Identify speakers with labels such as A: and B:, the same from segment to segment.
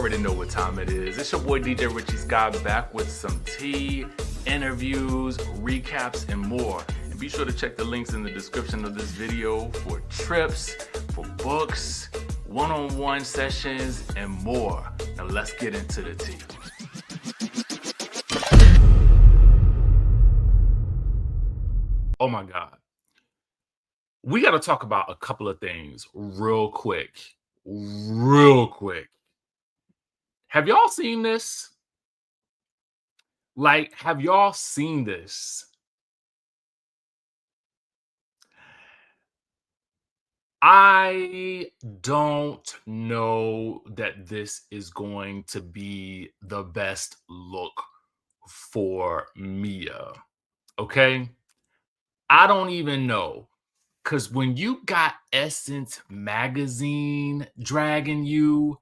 A: already know what time it is. It's your boy DJ Richie Skye back with some tea, interviews, recaps, and more. And be sure to check the links in the description of this video for trips, for books, one-on-one sessions, and more. Now let's get into the tea. Oh my God. We got to talk about a couple of things real quick. Have y'all seen this? Have y'all seen this? I don't know that this is going to be the best look for Mia. Okay? I don't even know. Because when you got Essence Magazine dragging you,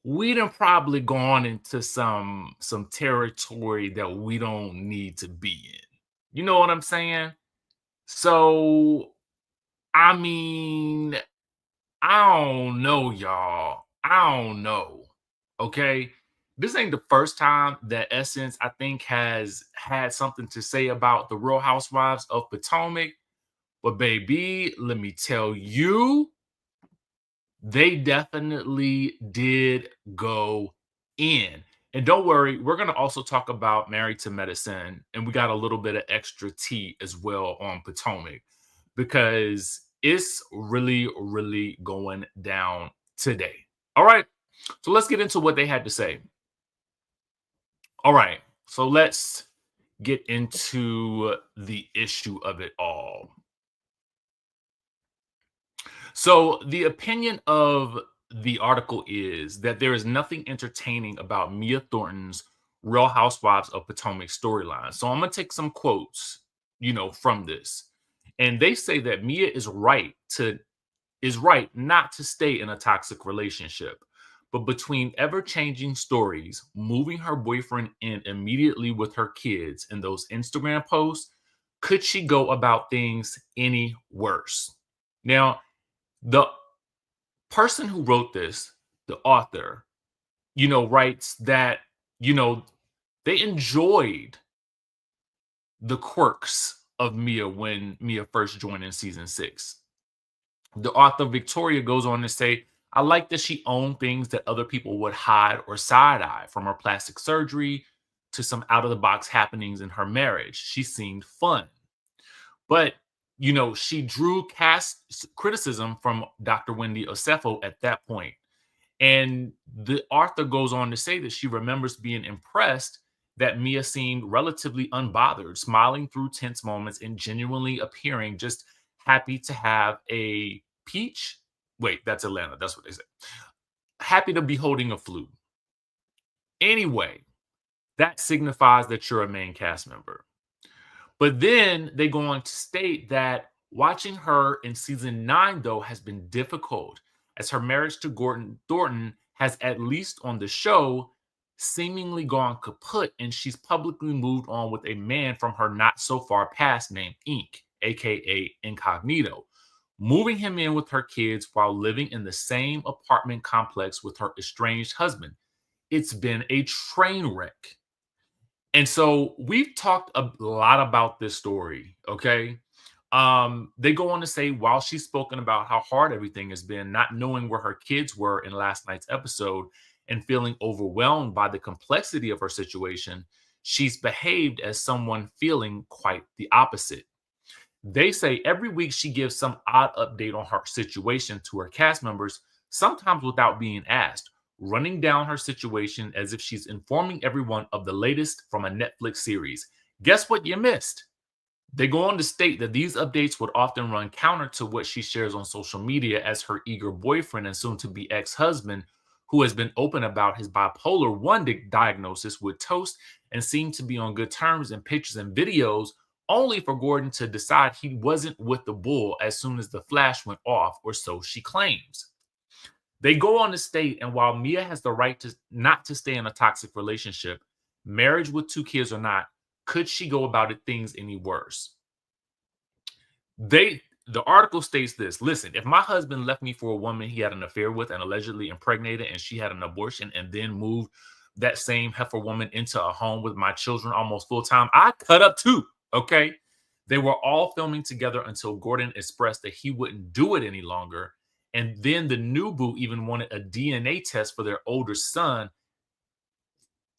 A: we done probably gone into some territory that we don't need to be in. You know what I'm saying? So, I mean, I don't know, y'all. I don't know. Okay? This ain't the first time that Essence, I think, has had something to say about the Real Housewives of Potomac. But baby, let me tell you, they definitely did go in. And don't worry, we're going to also talk about Married to Medicine. And we got a little bit of extra tea as well on Potomac because it's really, really going down today. All right. So let's get into what they had to say. All right. So let's get into the issue of it all. So the opinion of the article is that there is nothing entertaining about Mia Thornton's Real Housewives of Potomac storyline. So I'm going to take some quotes, from this. And they say that Mia is right not to stay in a toxic relationship. But between ever-changing stories, moving her boyfriend in immediately with her kids and those Instagram posts, could she go about things any worse? Now, the person who wrote this, the author, writes that, they enjoyed the quirks of Mia when Mia first joined in season 6. The author, Victoria, goes on to say, I like that she owned things that other people would hide or side-eye, from her plastic surgery to some out-of-the-box happenings in her marriage. She seemed fun. But she drew cast criticism from Dr. Wendy Osefo at that point. And the author goes on to say that she remembers being impressed that Mia seemed relatively unbothered, smiling through tense moments and genuinely appearing just happy to have a peach. Wait, that's Atlanta. That's what they say. Happy to be holding a flute. Anyway, that signifies that you're a main cast member. But then they go on to state that watching her in season 9, though, has been difficult, as her marriage to Gordon Thornton has, at least on the show, seemingly gone kaput, and she's publicly moved on with a man from her not-so-far past named Ink, a.k.a. Incognito, moving him in with her kids while living in the same apartment complex with her estranged husband. It's been a train wreck. And so we've talked a lot about this story, okay? They go on to say, while she's spoken about how hard everything has been, not knowing where her kids were in last night's episode and feeling overwhelmed by the complexity of her situation, she's behaved as someone feeling quite the opposite. They say every week she gives some odd update on her situation to her cast members, sometimes without being asked, running down her situation as if she's informing everyone of the latest from a Netflix series. Guess what you missed? They go on to state that these updates would often run counter to what she shares on social media, as her eager boyfriend and soon-to-be ex-husband, who has been open about his bipolar 1 diagnosis, would toast and seem to be on good terms in pictures and videos, only for Gordon to decide he wasn't with the bull as soon as the flash went off, or so she claims. They go on to state, and while Mia has the right to not to stay in a toxic relationship, marriage with 2 kids or not, could she go about things any worse? the article states this: listen, if my husband left me for a woman he had an affair with and allegedly impregnated, and she had an abortion and then moved that same heifer woman into a home with my children almost full time, I cut up too. Okay. They were all filming together until Gordon expressed that he wouldn't do it any longer. And then the new boo even wanted a DNA test for their older son.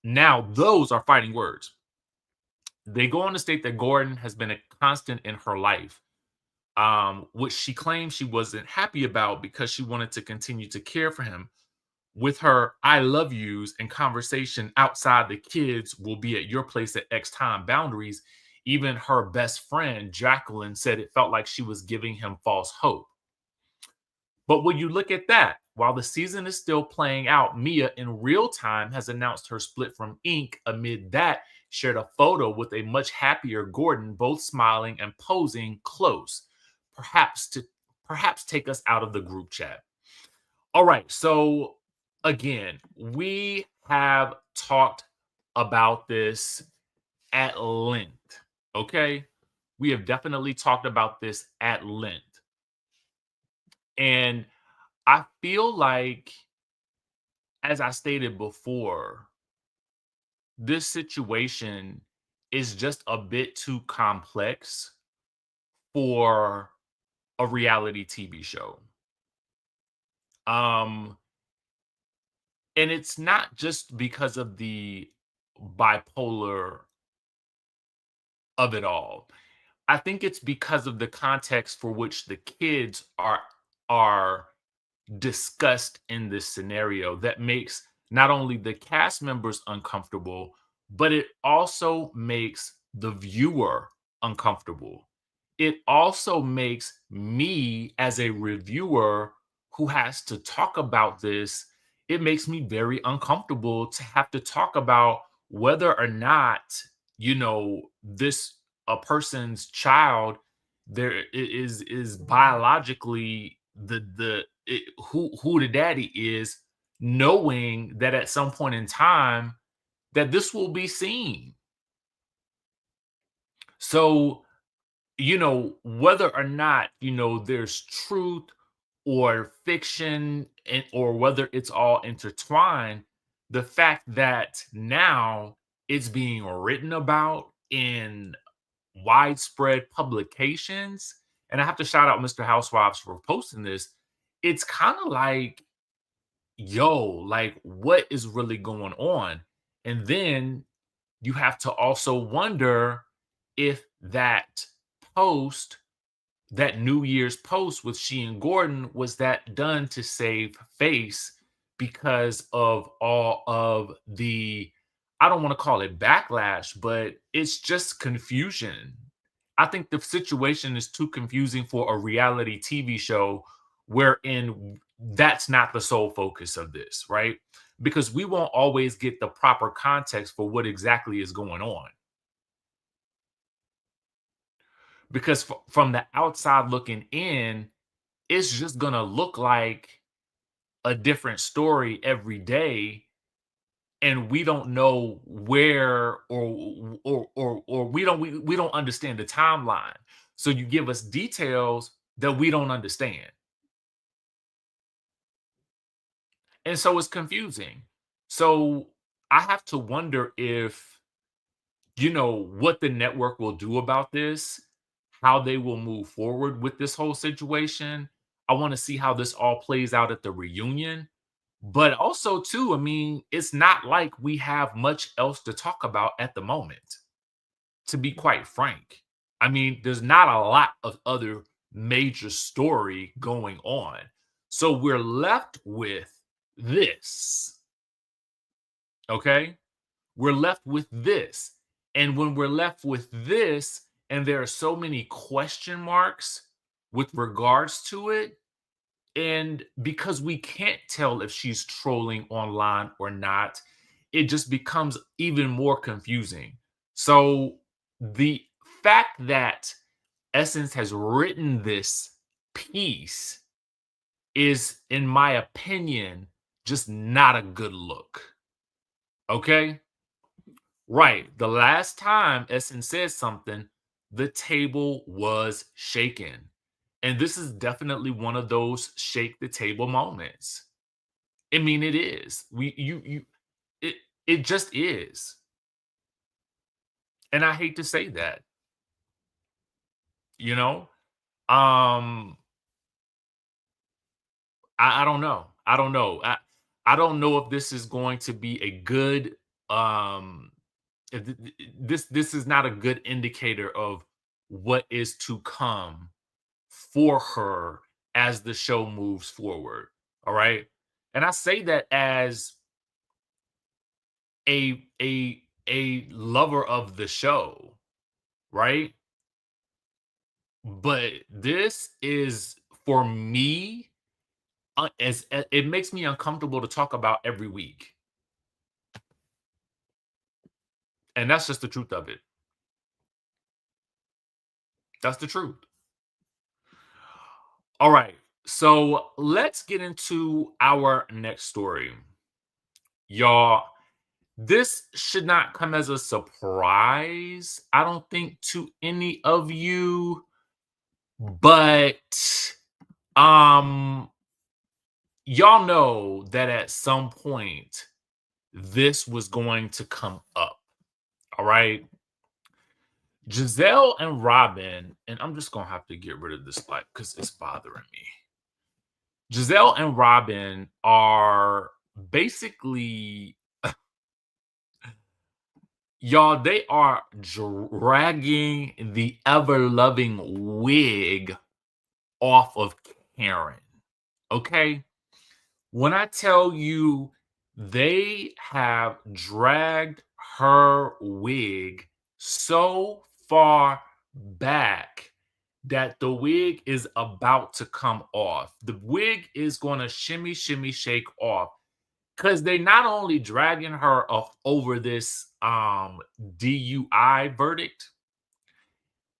A: Now, those are fighting words. They go on to state that Gordon has been a constant in her life, which she claims she wasn't happy about because she wanted to continue to care for him. With her I love yous and conversation outside the kids will be at your place at X time boundaries, even her best friend, Jacqueline, said it felt like she was giving him false hope. But when you look at that, while the season is still playing out, Mia in real time has announced her split from Ink. Amid that, shared a photo with a much happier Gordon, both smiling and posing close, perhaps take us out of the group chat. All right, so again, we have talked about this at length. Okay, we have definitely talked about this at length. And I feel like, as I stated before, this situation is just a bit too complex for a reality TV show. Um, and it's not just because of the bipolar of it all. I think it's because of the context for which the kids are discussed in this scenario that makes not only the cast members uncomfortable, but it also makes the viewer uncomfortable. It also makes me, as a reviewer who has to talk about this, it makes me very uncomfortable to have to talk about whether or not, this a person's child is biologically who the daddy is, knowing that at some point in time that this will be seen. So, whether or not, there's truth or fiction, or whether it's all intertwined, the fact that now it's being written about in widespread publications, and I have to shout out Mr. Housewives for posting this. It's kind of like, yo, like, what is really going on? And then you have to also wonder if post, that New Year's post with she and Gordon, was that done to save face because of all of the, I don't want to call it backlash, but it's just confusion. I think the situation is too confusing for a reality TV show wherein that's not the sole focus of this, right? Because we won't always get the proper context for what exactly is going on. Because from the outside looking in, it's just going to look like a different story every day, and we don't know where, or we don't understand the timeline. So you give us details that we don't understand. And so it's confusing. So I have to wonder if, what the network will do about this, how they will move forward with this whole situation. I want to see how this all plays out at the reunion. But also, too, I mean, it's not like we have much else to talk about at the moment, to be quite frank. I mean, there's not a lot of other major story going on. So we're left with this. Okay? We're left with this. And when we're left with this, and there are so many question marks with regards to it, and because we can't tell if she's trolling online or not, it just becomes even more confusing. So the fact that Essence has written this piece is, in my opinion, just not a good look. Okay? Right. The last time Essence said something, the table was shaken. And this is definitely one of those shake the table moments. I mean, it is. It it just is. And I hate to say that, you know? Um, I don't know. I don't know. I don't know if this is going to be a good um if this is not a good indicator of what is to come for her as the show moves forward. All right. And I say that as a lover of the show, right? But this is for me it makes me uncomfortable to talk about every week. And that's just the truth of it. That's the truth. All right. So let's get into our next story. Y'all, this should not come as a surprise, I don't think, to any of you, but um y'all know that at some point this was going to come up. All right. Giselle and Robyn, and I'm just gonna have to get rid of this light because it's bothering me. Giselle and Robyn are basically, y'all, they are dragging the ever loving wig off of Karen. Okay. When I tell you they have dragged her wig so far back that the wig is about to come off. The wig is going to shimmy, shimmy, shake off because they not only dragging her off over this DUI verdict,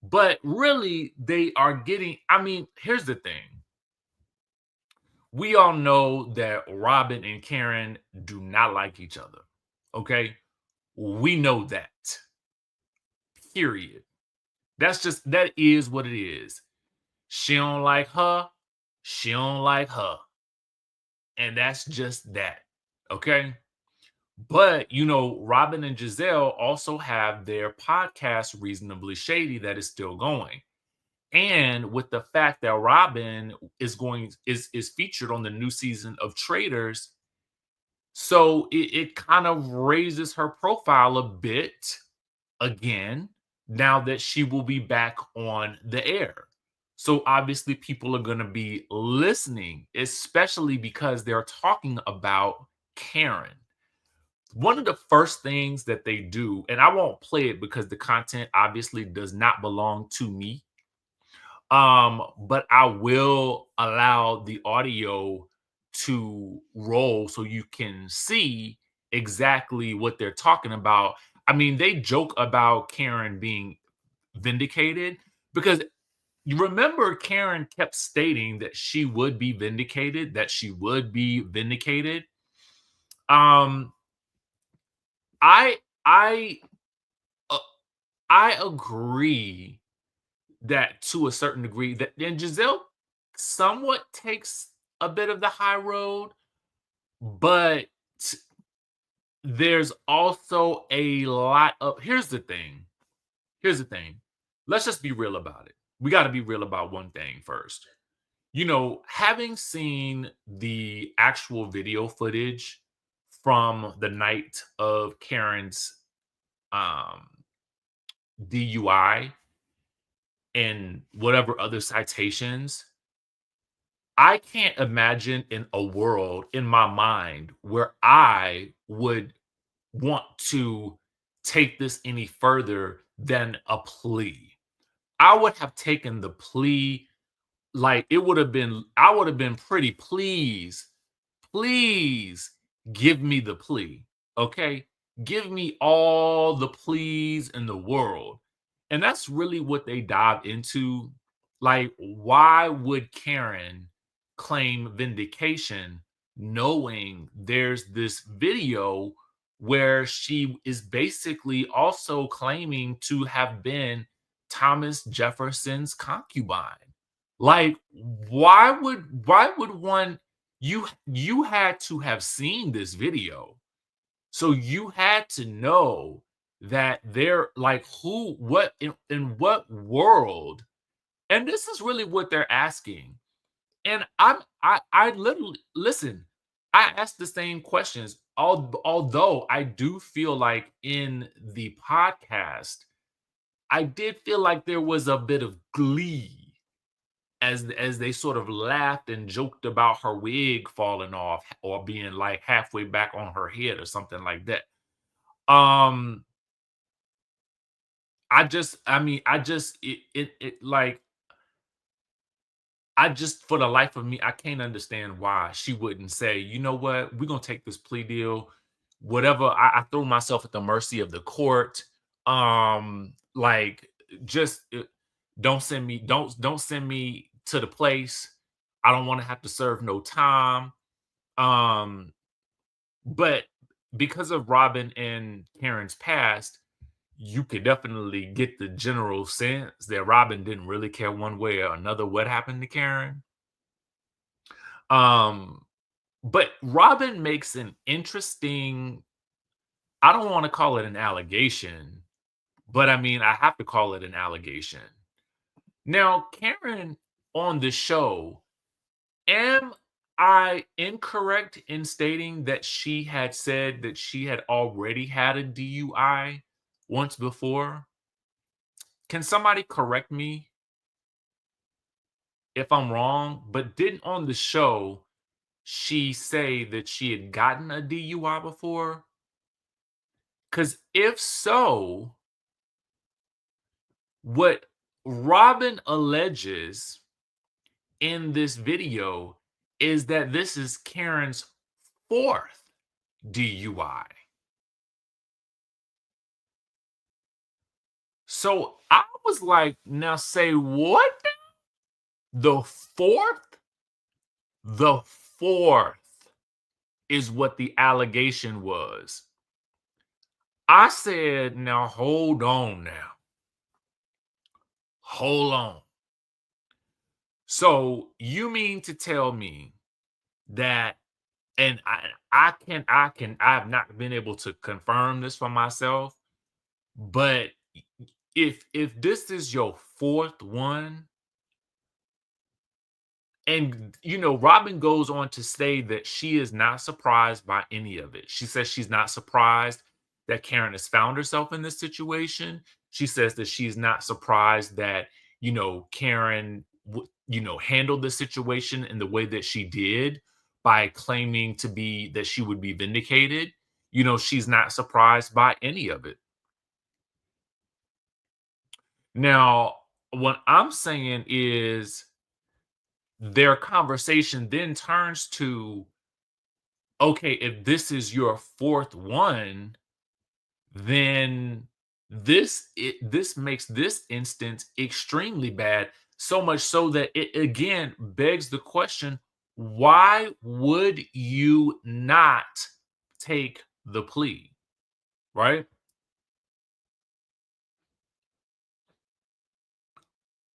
A: but really they are getting. I mean, here's the thing. We all know that Robyn and Karen do not like each other. Okay. We know that. Period. That is what it is. She don't like her. She don't like her. And that's just that. Okay. But Robyn and Giselle also have their podcast Reasonably Shady that is still going. And with the fact that Robyn is featured on the new season of Traders, so it kind of raises her profile a bit again now that she will be back on the air. So obviously people are going to be listening, especially because they're talking about Karen. One of the first things that they do, and I won't play it because the content obviously does not belong to me. But I will allow the audio to roll so you can see exactly what they're talking about. I mean, they joke about Karen being vindicated because you remember Karen kept stating that she would be vindicated, that she would be vindicated. Um, I I uh, I agree that to a certain degree that and Giselle somewhat takes a bit of the high road, but there's also a lot of here's the thing. Here's the thing. Let's just be real about it. We got to be real about one thing first. Having seen the actual video footage from the night of Karen's um DUI and whatever other citations, I can't imagine in a world in my mind where I would want to take this any further than a plea. I would have taken the plea like it would have been, I would have been pretty please, please give me the plea. Okay. Give me all the pleas in the world. And that's really what they dive into. Like, why would Karen claim vindication knowing there's this video where she is basically also claiming to have been Thomas Jefferson's concubine? Like, why would one you had to have seen this video. So you had to know that they're like who what in what world, and this is really what they're asking. And I literally listen, I asked the same questions. Although I do feel like in the podcast, I did feel like there was a bit of glee as they sort of laughed and joked about her wig falling off or being like halfway back on her head or something like that. Um, I mean, it like I just for the life of me, I can't understand why she wouldn't say, you know what, we're gonna take this plea deal. Whatever, I throw myself at the mercy of the court. Like just don't send me to the place. I don't want to have to serve no time. Um, but because of Robin and Karen's past, you could definitely get the general sense that Robin didn't really care one way or another what happened to Karen. Um, but Robin makes an interesting, I don't want to call it an allegation, but I mean, I have to call it an allegation. Now, Karen on the show, am I incorrect in stating that she had said that she had already had a DUI once before? Can somebody correct me if I'm wrong? But didn't on the show she say that she had gotten a DUI before? Because if so, what Robin alleges in this video is that this is Karen's fourth DUI. So I was like, now say what? The fourth? The fourth is what the allegation was. I said, now hold on now. Hold on. So you mean to tell me that, and I have not been able to confirm this for myself, but if this is your fourth one, and Robin goes on to say that she is not surprised by any of it. She says she's not surprised that Karen has found herself in this situation. She says that she's not surprised that Karen handled the situation in the way that she did by claiming to be that she would be vindicated. She's not surprised by any of it. Now, what I'm saying is their conversation then turns to, okay, if this is your fourth one, then this makes this instance extremely bad, so much so that it again begs the question, why would you not take the plea, right?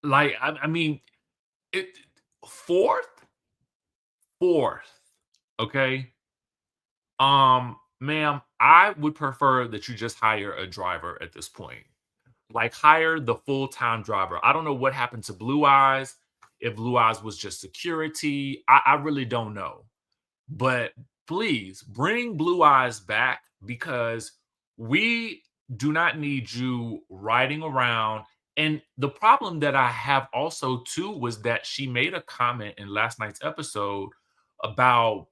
A: Like, I mean, it fourth, fourth, okay. Ma'am, I would prefer that you just hire a driver at this point. Like, hire the full-time driver. I don't know what happened to Blue Eyes, if Blue Eyes was just security. I really don't know. But please bring Blue Eyes back because we do not need you riding around. And the problem that I have also too was that she made a comment in last night's episode about,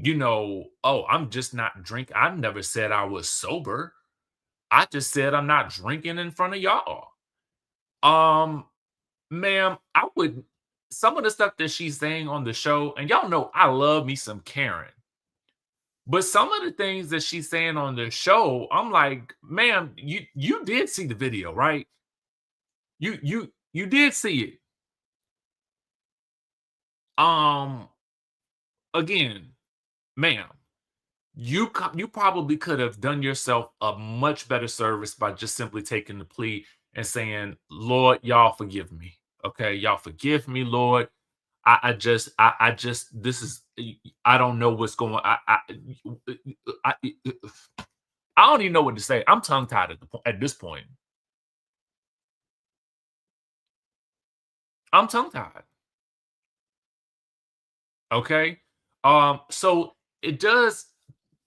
A: oh, I'm just not drink. I never said I was sober. I just said I'm not drinking in front of y'all. Um, ma'am, I would some of the stuff that she's saying on the show, and y'all know I love me some Karen. But some of the things that she's saying on the show, I'm like, ma'am, you did see the video, right? You did see it. Um, again, ma'am, you probably could have done yourself a much better service by just simply taking the plea and saying, Lord, y'all forgive me. Okay, y'all forgive me, Lord. I just, this is, I don't know what's going. I, I don't even know what to say. I'm tongue tied at this point. I'm tongue tied. Okay. So it does,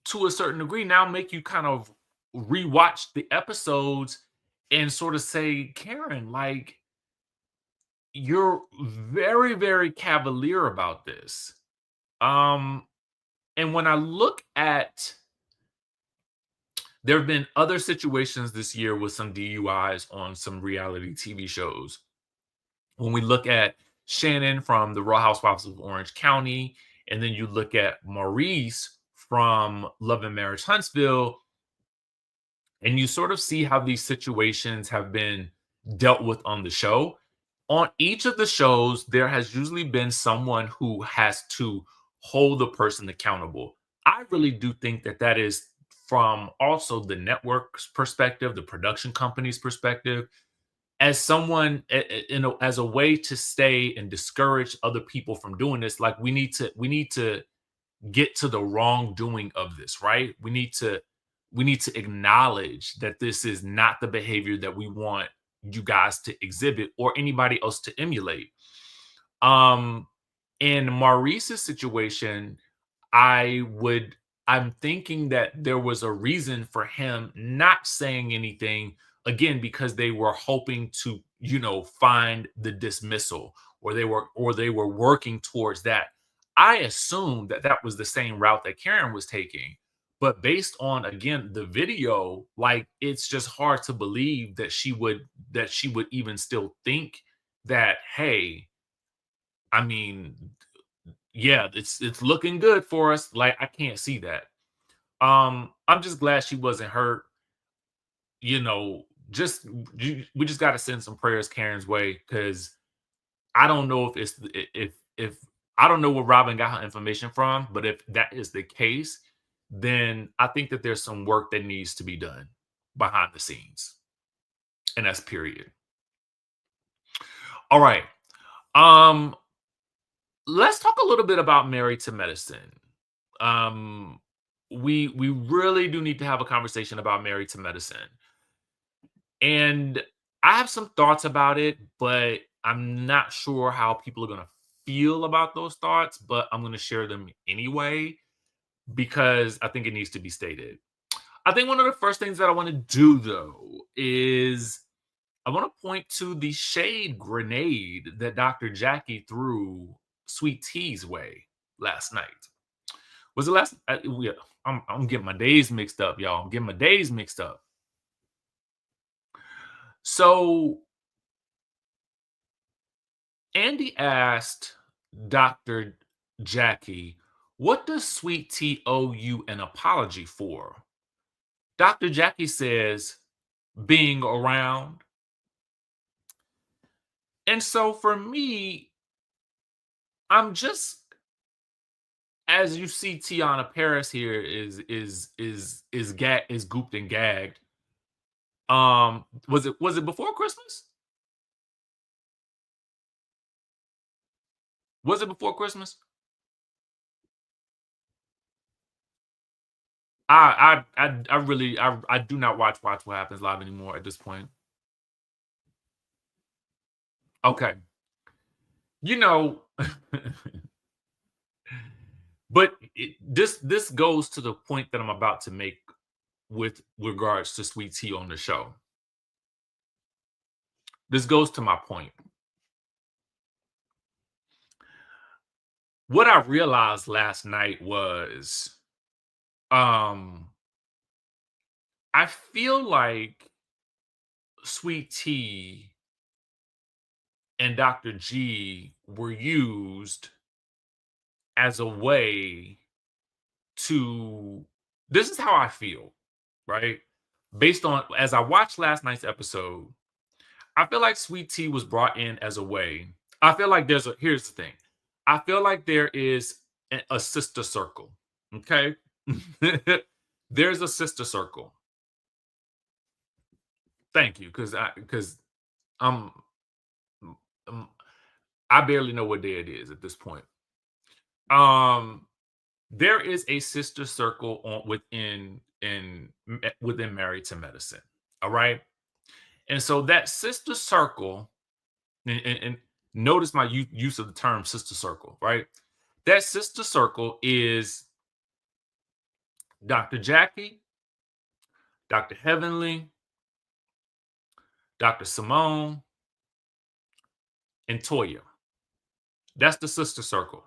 A: to a certain degree, now make you kind of rewatch the episodes and sort of say, Karen, like, you're very, very cavalier about this. Um, and when I look at, there have been other situations this year with some DUIs on some reality TV shows. When we look at Shannon from the Real Housewives of Orange County, and then you look at Maurice from Love and Marriage Huntsville, and you sort of see how these situations have been dealt with on the show. On each of the shows, there has usually been someone who has to hold the person accountable. I really do think that that is from also the network's perspective, the production company's perspective, as someone, as a way to stay and discourage other people from doing this. Like, we need to get to the wrongdoing of this, right? We need to acknowledge that this is not the behavior that we want you guys to exhibit or anybody else to emulate. Um, in Maurice's situation, I would I'm thinking that there was a reason for him not saying anything, again, because they were hoping to, find the dismissal, or they were working towards that. I assumed that that was the same route that Karen was taking. But based on, again, the video, like, it's just hard to believe that she would even still think that, hey, I mean, yeah, it's looking good for us. Like, I can't see that. I'm just glad she wasn't hurt. You know, just we just got to send some prayers Karen's way, because I don't know if I don't know where Robin got her information from, but if that is the case, then I think that there's some work that needs to be done behind the scenes, and that's period. All right. Um, let's talk a little bit about Married to Medicine. Um, we really do need to have a conversation about Married to Medicine. And I have some thoughts about it, but I'm not sure how people are going to feel about those thoughts, but I'm going to share them anyway because I think it needs to be stated. I think one of the first things that I want to do, though, is I want to point to the shade grenade that Dr. Jackie threw Sweet Tea's way last night. Was it last? Yeah, I'm getting my days mixed up, y'all. I'm getting my days mixed up. So Andy asked Dr. Jackie, "What does Sweet Tea owe you an apology for?" Dr. Jackie says, "Being around." And so for me, I'm just, as you see, Tiana Paris here is gooped and gagged. Was it before Christmas? Was it before Christmas? I really, I do not watch What Happens Live anymore at this point. Okay. You know, but this goes to the point that I'm about to make with regards to Sweet Tea on the show. This goes to my point. What I realized last night was, um I feel like Sweet Tea and Dr. G were used as a way to, this is how I feel, right? Based on, as I watched last night's episode, I feel like Sweet Tea was brought in as a way. I feel like here's the thing. I feel like there is a sister circle. Okay. There's a sister circle. Thank you. Because I'm I barely know what day it is at this point. Um, there is a sister circle within Married to Medicine. All right. And so that sister circle, and notice my use of the term sister circle, right? That sister circle is Dr. Jackie, Dr. Heavenly, Dr. Simone, and Toya. That's the sister circle.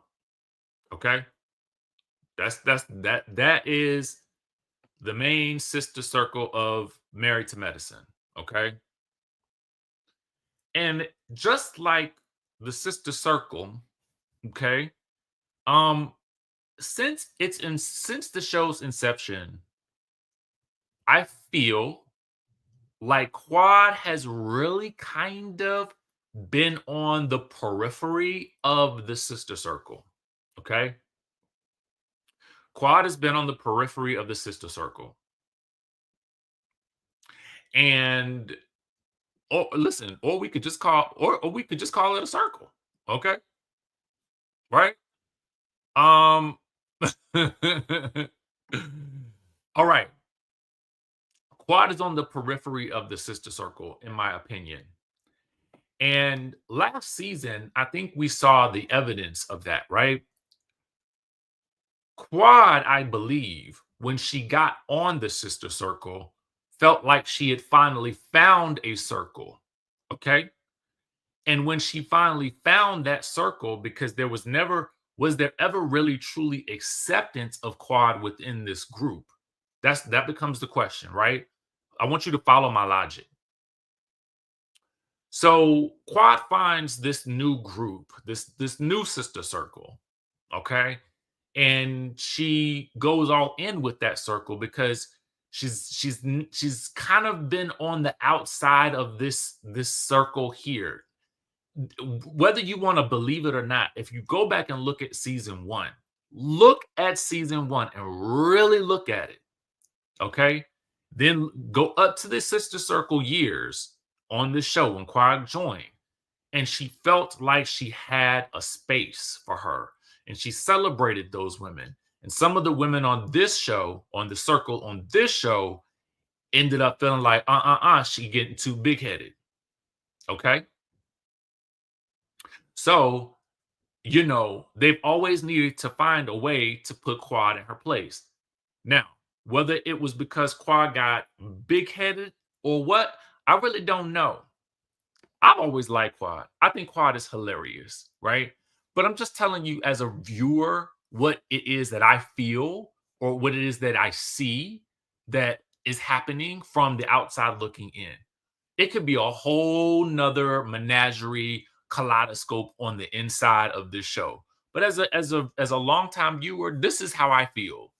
A: Okay. That is the main sister circle of Married to Medicine. Okay. And just like the sister circle, okay, um, since the show's inception, I feel like Quad has really kind of been on the periphery of the sister circle. Okay. Quad has been on the periphery of the sister circle. And or listen, or we could just call or we could just call it a circle. Okay. Right? Um all right. Quad is on the periphery of the sister circle, in my opinion. And last season, I think we saw the evidence of that, right? Quad, I believe, when she got on the sister circle, felt like she had finally found a circle. Okay. And when she finally found that circle, because was there ever really truly acceptance of Quad within this group? That becomes the question, right? I want you to follow my logic. So Quad finds this new group, this new sister circle, okay? And she goes all in with that circle because she's kind of been on the outside of this circle here. Whether you want to believe it or not, if you go back and look at season 1 and really look at it, okay? Then go up to the sister circle years on the show when Quad joined, and she felt like she had a space for her, and she celebrated those women. And some of the women on this show, on the circle on this show, ended up feeling like, she getting too big headed. Okay. So, they've always needed to find a way to put Quad in her place. Now, whether it was because Quad got big headed or what, I really don't know. I've always liked Quad. I think Quad is hilarious, right? But I'm just telling you as a viewer what it is that I feel or what it is that I see that is happening from the outside looking in. It could be a whole nother menagerie kaleidoscope on the inside of this show. But as a longtime viewer, this is how I feel,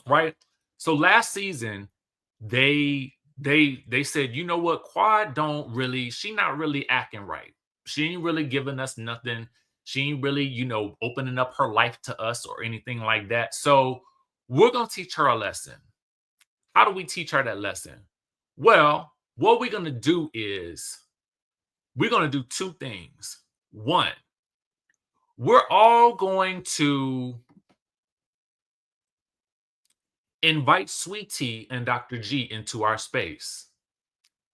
A: right? So last season, they said, you know what, Quad don't really, she not really acting right. She ain't really giving us nothing. She ain't really, opening up her life to us or anything like that. So we're gonna teach her a lesson. How do we teach her that lesson? Well, what we're gonna do is we're gonna do two things. One, we're all going to invite Sweet Tea and Dr. G into our space.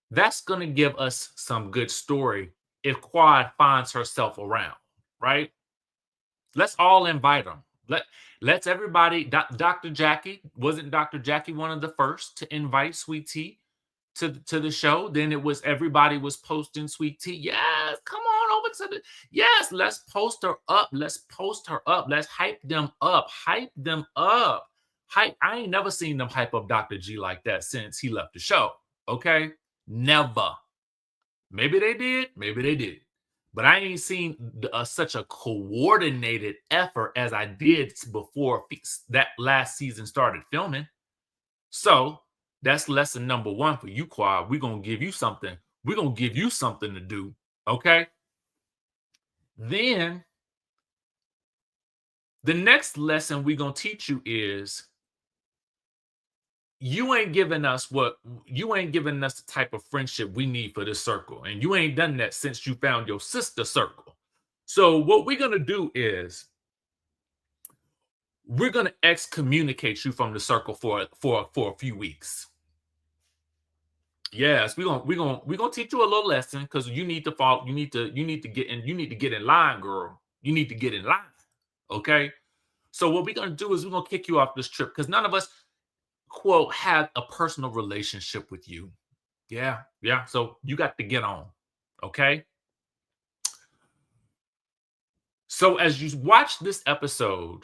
A: That's going to give us some good story if Quad finds herself around, right? Let's all invite them. Let's everybody. Dr. Jackie, wasn't Dr. Jackie one of the first to invite Sweet Tea to the show? Then it was everybody was posting Sweet Tea. Yes, come on over to the yes. Let's post her up. Let's post her up. Let's hype them up. Hype them up. Hype. I ain't never seen them hype up Dr. G like that since he left the show. Okay, never. Maybe they did. Maybe they did. But I ain't seen such a coordinated effort as I did before that last season started filming. So that's lesson number one for you, Quad. We're gonna give you something. We're gonna give you something to do. Okay. Then the next lesson we're gonna teach you is you ain't giving us the type of friendship we need for this circle. And you ain't done that since you found your sister circle. So what we're gonna do is we're gonna excommunicate you from the circle for a few weeks. Yes, we're gonna teach you a little lesson because you need to follow, you need to get in line, girl. You need to get in line. Okay. So what we're gonna do is we're gonna kick you off this trip because none of us, quote, have a personal relationship with you. Yeah, yeah. So you got to get on. Okay. So as you watch this episode,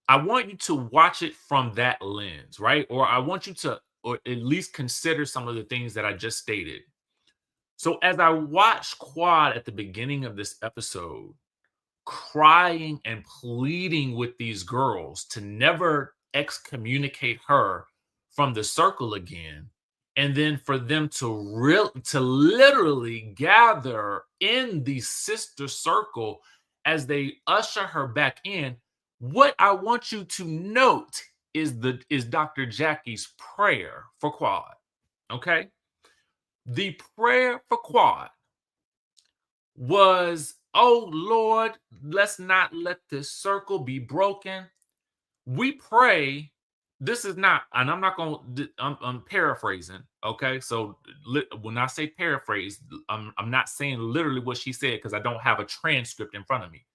A: I want you to watch it from that lens, right? Or I want you to, or at least consider some of the things that I just stated. So as I watched Quad at the beginning of this episode, crying and pleading with these girls to never excommunicate her from the circle again, and then for them to literally gather in the sister circle as they usher her back in. What I want you to note is Dr. Jackie's prayer for Quad. Okay, the prayer for Quad was, oh Lord, let's not let this circle be broken. We pray. This is not, and I'm not going to, I'm paraphrasing. Okay. So when I say paraphrase, I'm not saying literally what she said because I don't have a transcript in front of me.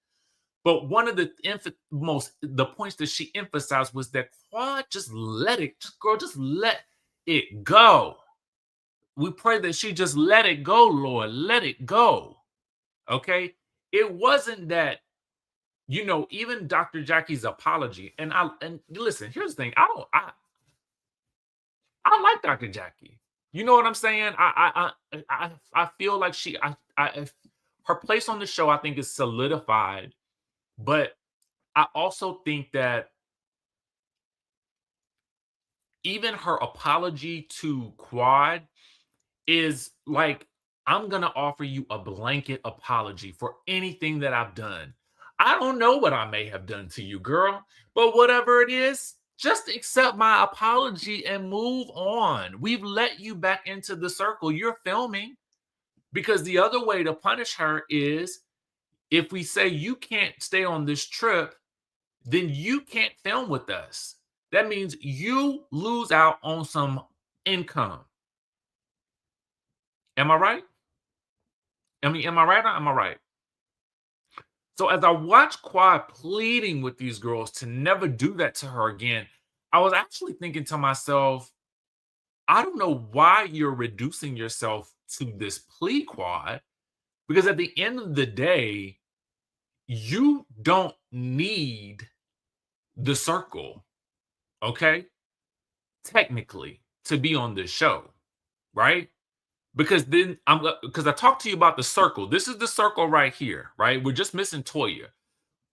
A: But one of the points that she emphasized was that Quad, just let it, just let it go. We pray that she just let it go, Lord, let it go. Okay. It wasn't that, even Dr. Jackie's apology, and listen, here's the thing. I like Dr. Jackie. You know what I'm saying? I feel like her place on the show, I think, is solidified. But I also think that even her apology to Quad is like, I'm going to offer you a blanket apology for anything that I've done. I don't know what I may have done to you, girl, but whatever it is, just accept my apology and move on. We've let you back into the circle. You're filming, because the other way to punish her is if we say you can't stay on this trip, then you can't film with us. That means you lose out on some income. Am I right? I mean, am I right or am I right? So as I watched Quad pleading with these girls to never do that to her again, I was actually thinking to myself, I don't know why you're reducing yourself to this plea, Quad, because at the end of the day, you don't need the circle, okay? Technically, to be on this show, right? Because I talked to you about the circle. This is the circle right here, right? We're just missing Toya.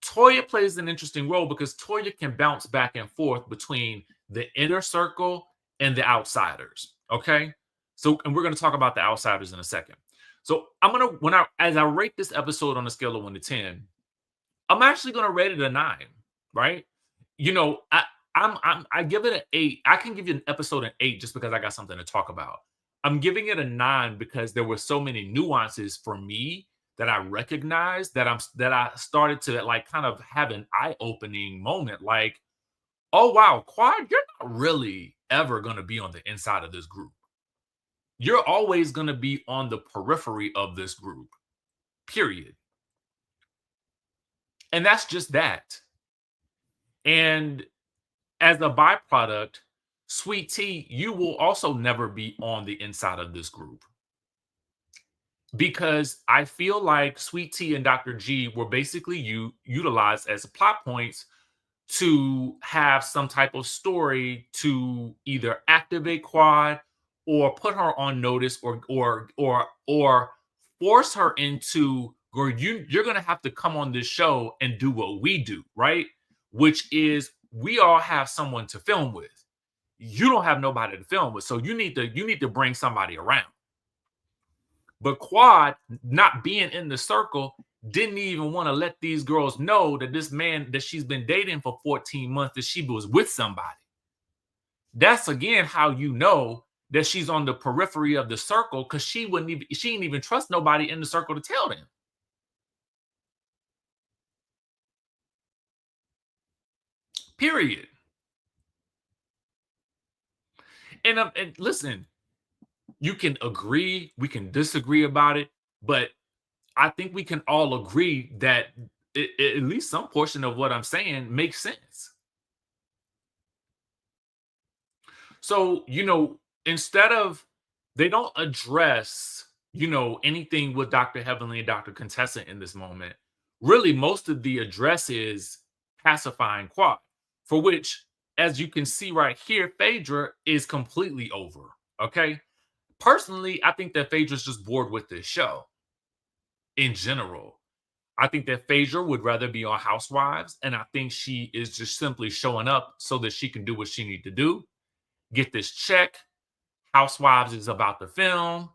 A: Toya plays an interesting role because Toya can bounce back and forth between the inner circle and the outsiders. Okay. So, and we're going to talk about the outsiders in a second. So as I rate this episode on a scale of 1 to 10, I'm actually going to rate it a 9, right? I give it an 8. I can give you an episode an 8 just because I got something to talk about. I'm giving it a 9 because there were so many nuances for me that I recognized that I started to like kind of have an eye-opening moment. Like, oh wow, Quad, you're not really ever going to be on the inside of this group. You're always going to be on the periphery of this group. Period. And that's just that. And as a byproduct, Sweet Tea, you will also never be on the inside of this group. Because I feel like Sweet Tea and Dr. G were basically utilized as plot points to have some type of story to either activate Quad or put her on notice or force her into, or you're gonna have to come on this show and do what we do, right? Which is we all have someone to film with. You don't have nobody to film with, so you need to bring somebody around. But Quad, not being in the circle, didn't even want to let these girls know that this man that she's been dating for 14 months, that she was with somebody. That's again how you know that she's on the periphery of the circle because she didn't even trust nobody in the circle to tell them. Period. And listen, you can agree, we can disagree about it, but I think we can all agree that at least some portion of what I'm saying makes sense. So, instead of they don't address, anything with Dr. Heavenly and Dr. Contessa in this moment. Really, most of the address is pacifying Quad, for which, as you can see right here, Phaedra is completely over. Okay. Personally, I think that Phaedra's just bored with this show in general. I think that Phaedra would rather be on Housewives, and I think she is just simply showing up so that she can do what she need to do, get this check. Housewives is about the film,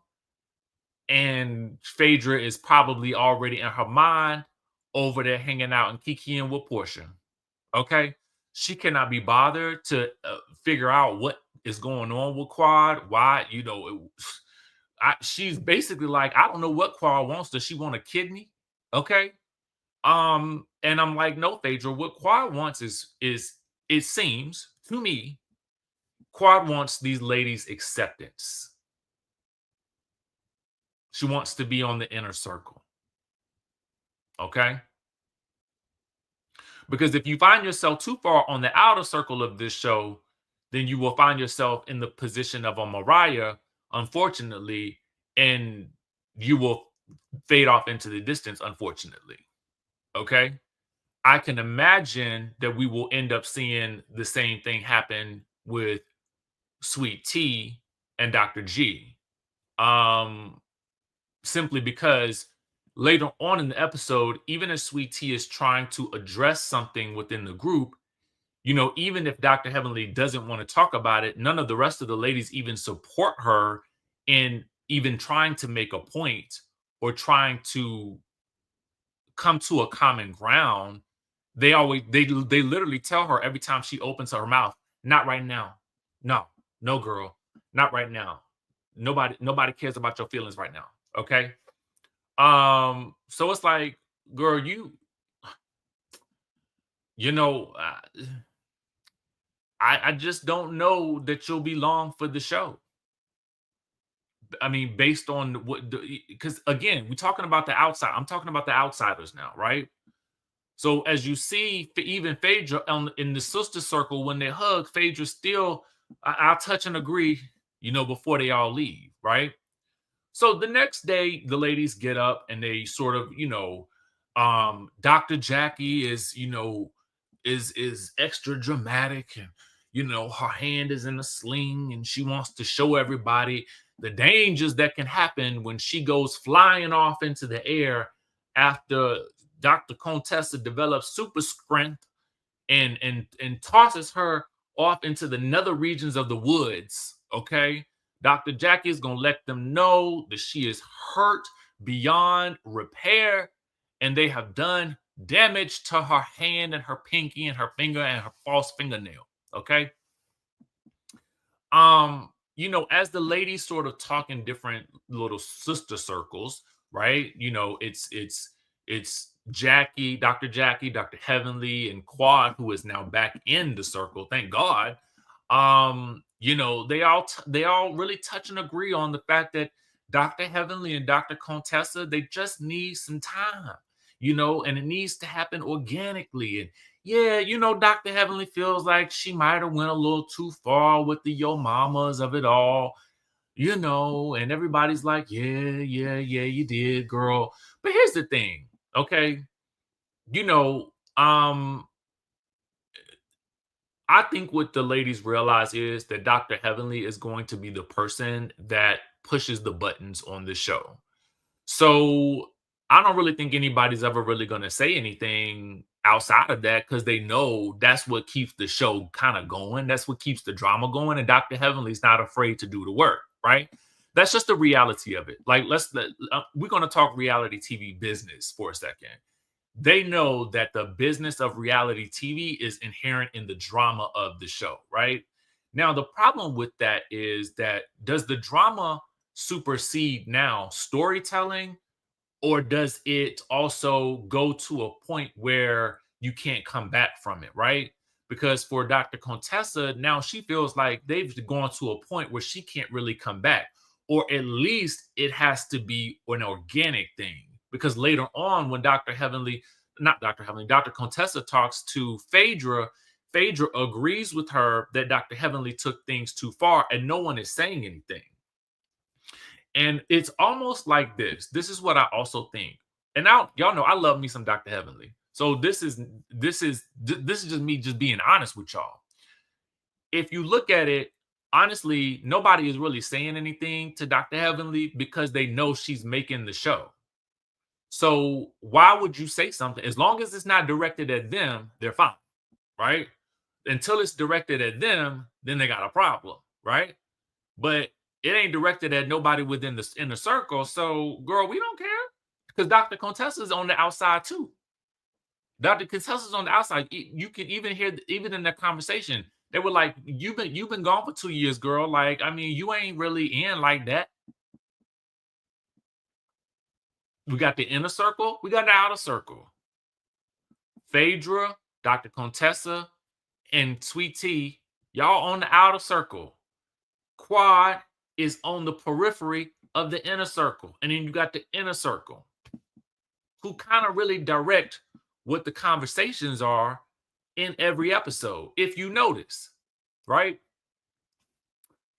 A: and Phaedra is probably already in her mind over there hanging out and kikiing with Portia. Okay, she cannot be bothered to figure out what is going on with Quad. Why, she's basically like, I don't know what Quad wants. Does she want a kidney? Okay. And I'm like, no, Phaedra, what Quad wants is it seems to me, Quad wants these ladies' acceptance. She wants to be on the inner circle. Okay. Because if you find yourself too far on the outer circle of this show, then you will find yourself in the position of a Mariah, unfortunately, and you will fade off into the distance, unfortunately. Okay. I can imagine that we will end up seeing the same thing happen with Sweet Tea and Dr. G. Um, Simply because later on in the episode, even as Sweet Tea is trying to address something within the group, even if Dr. Heavenly doesn't want to talk about it, none of the rest of the ladies even support her in even trying to make a point or trying to come to a common ground. They literally tell her every time she opens her mouth, not right now. No, no, girl, not right now. Nobody cares about your feelings right now. Okay. So it's like, girl, you know, I just don't know that you'll be long for the show. I mean, based on what, because again, we're talking about the outside. I'm talking about the outsiders now, right? So as you see, even Phaedra in the sister circle, when they hug, Phaedra still, I'll touch and agree, before they all leave, right? So the next day, the ladies get up and they sort of, Dr. Jackie is, is extra dramatic, and her hand is in a sling and she wants to show everybody the dangers that can happen when she goes flying off into the air after Dr. Contessa develops super strength and tosses her off into the nether regions of the woods. Okay. Dr. Jackie is going to let them know that she is hurt beyond repair and they have done damage to her hand and her pinky and her finger and her false fingernail. Okay. As the ladies sort of talk in different little sister circles, right? It's Jackie, Dr. Heavenly, and Quad, who is now back in the circle. Thank God. They all really touch and agree on the fact that Dr. Heavenly and Dr. Contessa, they just need some time, and it needs to happen organically. And yeah, Dr. Heavenly feels like she might have went a little too far with the yo mamas of it all, and everybody's like, yeah, yeah, yeah, you did, girl. But here's the thing, okay? You know, um, I think what the ladies realize is that Dr. Heavenly is going to be the person that pushes the buttons on the show. So I don't really think anybody's ever really going to say anything outside of that because they know that's what keeps the show kind of going. That's what keeps the drama going. And Dr. Heavenly's not afraid to do the work, right? That's just the reality of it. Like, we're going to talk reality TV business for a second. They know that the business of reality TV is inherent in the drama of the show, right? Now, the problem with that is that does the drama supersede now storytelling, or does it also go to a point where you can't come back from it, right? Because for Dr. Contessa, now she feels like they've gone to a point where she can't really come back, or at least it has to be an organic thing. Because later on, when Dr. Heavenly, not Dr. Heavenly, Dr. Contessa talks to Phaedra, Phaedra agrees with her that Dr. Heavenly took things too far, and no one is saying anything. And it's almost like this. This is what I also think. And now y'all know I love me some Dr. Heavenly. So this is just me just being honest with y'all. If you look at it, honestly, nobody is really saying anything to Dr. Heavenly because they know she's making the show. So why would you say something? As long as it's not directed at them, they're fine, right? Until it's directed at them, then they got a problem, right? But it ain't directed at nobody within the inner circle. So, girl, we don't care because Dr. Contessa's on the outside too. Dr. Contessa's on the outside. You can even hear, even in that conversation, they were like, "You've been gone for 2 years, girl. Like, I mean, you ain't really in like that." We got the inner circle. We got the outer circle. Phaedra, Dr. Contessa, and Sweet Tea, y'all on the outer circle. Quad is on the periphery of the inner circle. And then you got the inner circle who kind of really direct what the conversations are in every episode, if you notice, right?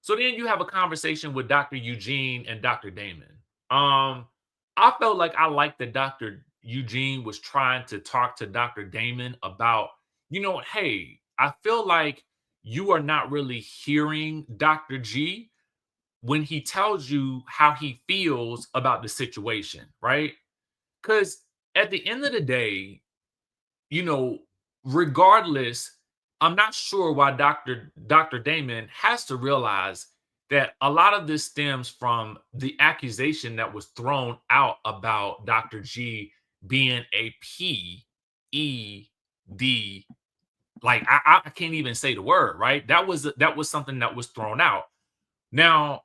A: So then you have a conversation with Dr. Eugene and Dr. Damon. I felt like I liked that Dr. Eugene was trying to talk to Dr. Damon about, hey, I feel like you are not really hearing Dr. G when he tells you how he feels about the situation, right? Because at the end of the day, you know, regardless, I'm not sure why Dr. Damon has to realize that a lot of this stems from the accusation that was thrown out about Dr. G being a PED. Like I can't even say the word, right? That was something that was thrown out. Now,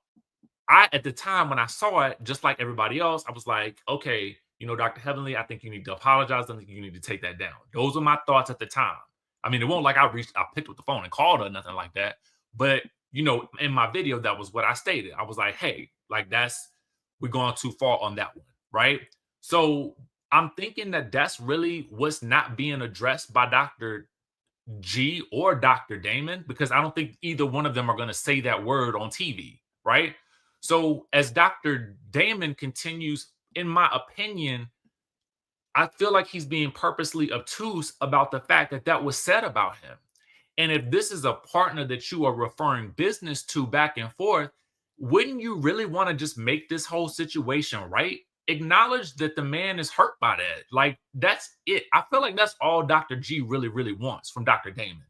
A: I at the time when I saw it, just like everybody else, I was like, okay, Dr. Heavenly, I think you need to apologize. I think you need to take that down. Those were my thoughts at the time. I mean, it won't like I picked up the phone and called her or nothing like that. But in my video, that was what I stated. I was like, hey, like we're going too far on that one, right? So I'm thinking that that's really what's not being addressed by Dr. G or Dr. Damon, because I don't think either one of them are going to say that word on TV, right? So as Dr. Damon continues, in my opinion, I feel like he's being purposely obtuse about the fact that that was said about him. And if this is a partner that you are referring business to back and forth, wouldn't you really want to just make this whole situation right? Acknowledge that the man is hurt by that. Like, that's it. I feel like that's all Dr. G really, really wants from Dr. Damon.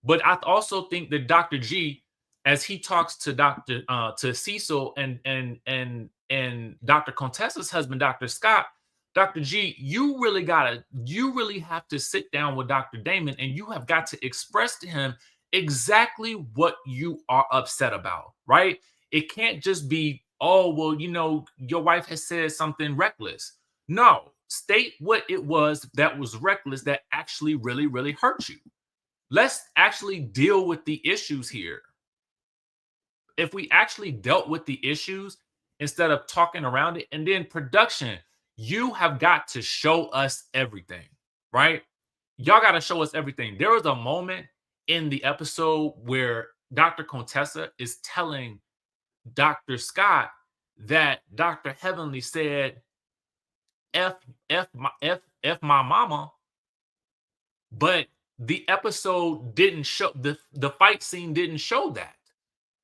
A: But I also think that Dr. G, as he talks to to Cecil and Dr. Contessa's husband, Dr. Scott, Dr. G, you really have to sit down with Dr. Damon and you have got to express to him exactly what you are upset about, right? It can't just be, oh, well, your wife has said something reckless. No, state what it was that was reckless that actually really, really hurt you. Let's actually deal with the issues here. If we actually dealt with the issues instead of talking around it, and then production, you have got to show us everything, right? Y'all got to show us everything. There was a moment in the episode where Dr. Contessa is telling Dr. Scott that Dr. Heavenly said, F my mama, but the episode didn't show the fight scene didn't show that,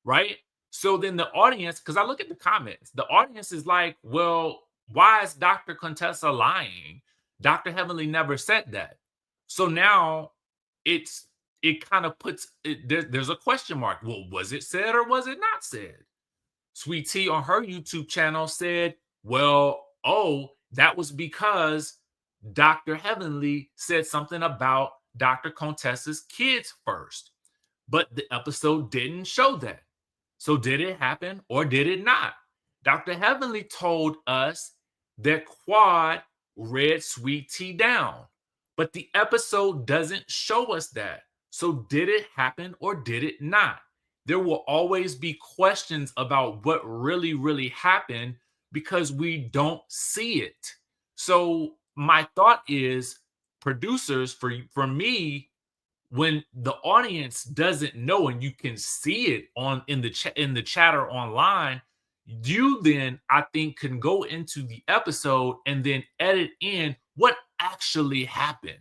A: right? So then the audience, because I look at the comments, the audience is like, well, why is Dr. Contessa lying? Dr. Heavenly never said that. So now it kind of puts there's a question mark. Well, was it said or was it not said? Sweet Tea on her YouTube channel said, well, oh, that was because Dr. Heavenly said something about Dr. Contessa's kids first. but the episode didn't show that. So did it happen or did it not? Dr. Heavenly told us that Quad read Sweet Tea down, but the episode doesn't show us that. So did it happen or did it not? There will always be questions about what really happened because we don't see it. So my thought is, producers, for me, when the audience doesn't know and you can see it on in the chatter online, you then, I think, can go into the episode and then edit in what actually happened.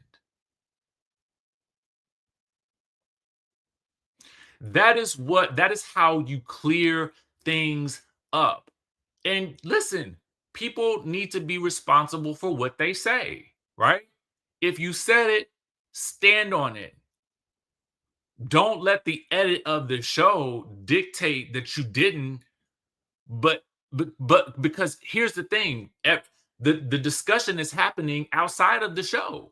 A: That is how you clear things up. And listen, people need to be responsible for what they say, right? If you said it, stand on it. Don't let the edit of the show dictate that you didn't. But because here's the thing, the discussion is happening outside of the show.